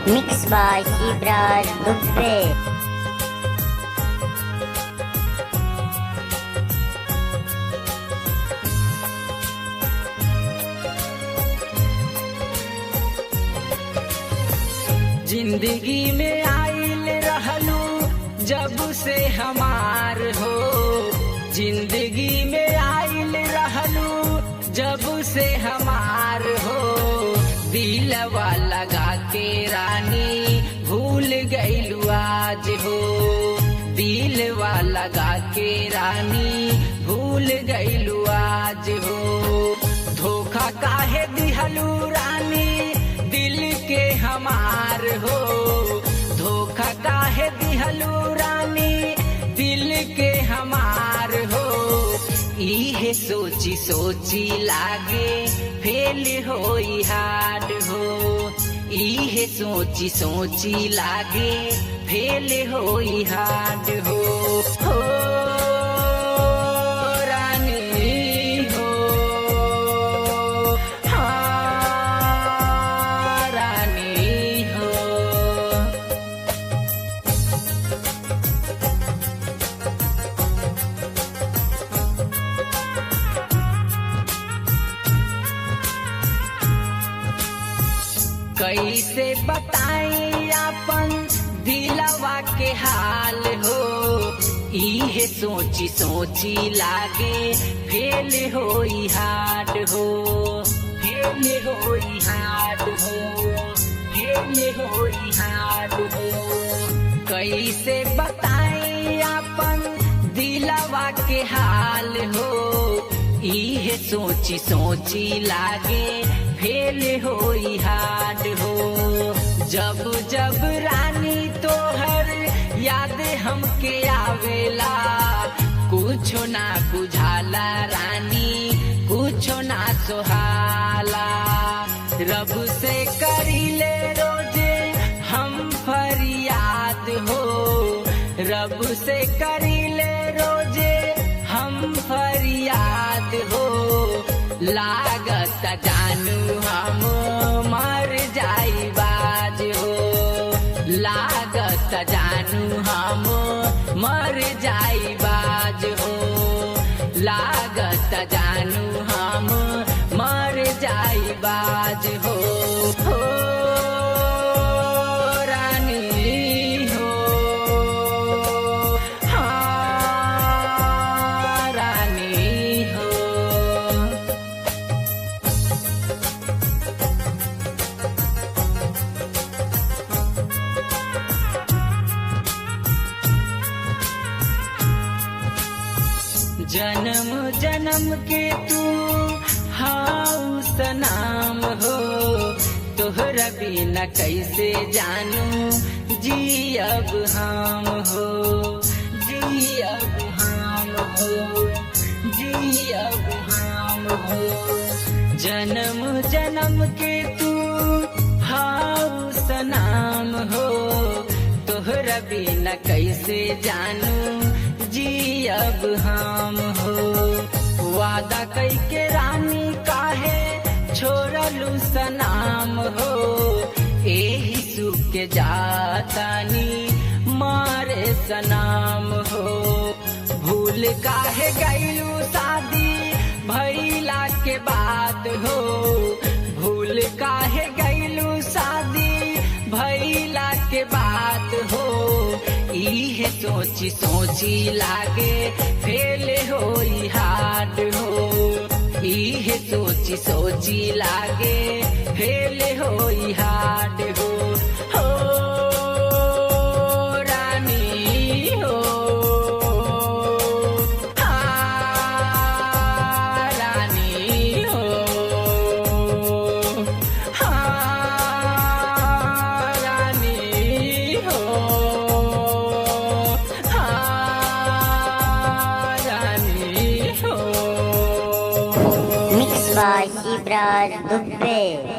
Mixed by Ibraj Dubbe. जिंदगी में आइल रहलू जब से हमार हो, जिंदगी में आइल रहलू जब से हमार हो। दिलवा लगा के रानी भूल गइलू आज हो, दिलवा लगा के रानी भूल गइलू आज हो। धोखा काहे दिहलू रानी दिल के हमार हो, धोखा काहे दिहलू रानी दिल के हमार हो। इहे सोची सोची लागे फेल होई हाड हो, इहे सोची सोची लागे फेल होई हाड हो। हो कैसे बताई अपन दिलवा के हाल हो, इहे सोची सोची लागे फेल होई हाड हो, फेल होई हाड हो, फेल होई हाड हो। कैसे बताई अपन दिलवा के हाल हो, इहे सोची सोची लागे फेल होई हाड हो। जब जब रानी तोहर याद हमके आवेला, कुछो ना बुझाला रानी कुछो ना सोहाला। रब से करीले रोजे हम फरियाद हो, रब से करीले रोजे हम फरियाद हो। लागत जानू हम मर जाई बाज हो, लागत जानू हम मर जाई बाज हो, लागत जानू हम मर जाई बाज हो। हो जन्म जन्म के तू हाउ सनाम हो, तोहरा बिना कैसे जानू जी अब हम हो, जी अब हम हो, जी अब हम हो। जन्म जन्म के तू हाउ सनाम हो, तोहरा बिना कैसे जानू जी अब हम हो। वादा कई के रानी काहे छोड़लू सनाम हो, एही सुख के जातानी मारे सनाम हो। भूल काहे गइलू शादी भइला के बाद हो, भूल काहे गइलू शादी भइला के बाद हो। इहे सोची सोची लागे फेल होई हाड हो, इहे सोची सोची लागे फेल होई हाड हो। हो रानी हो, हाँ रानी हो, Mixed by Ibraj Dubbe.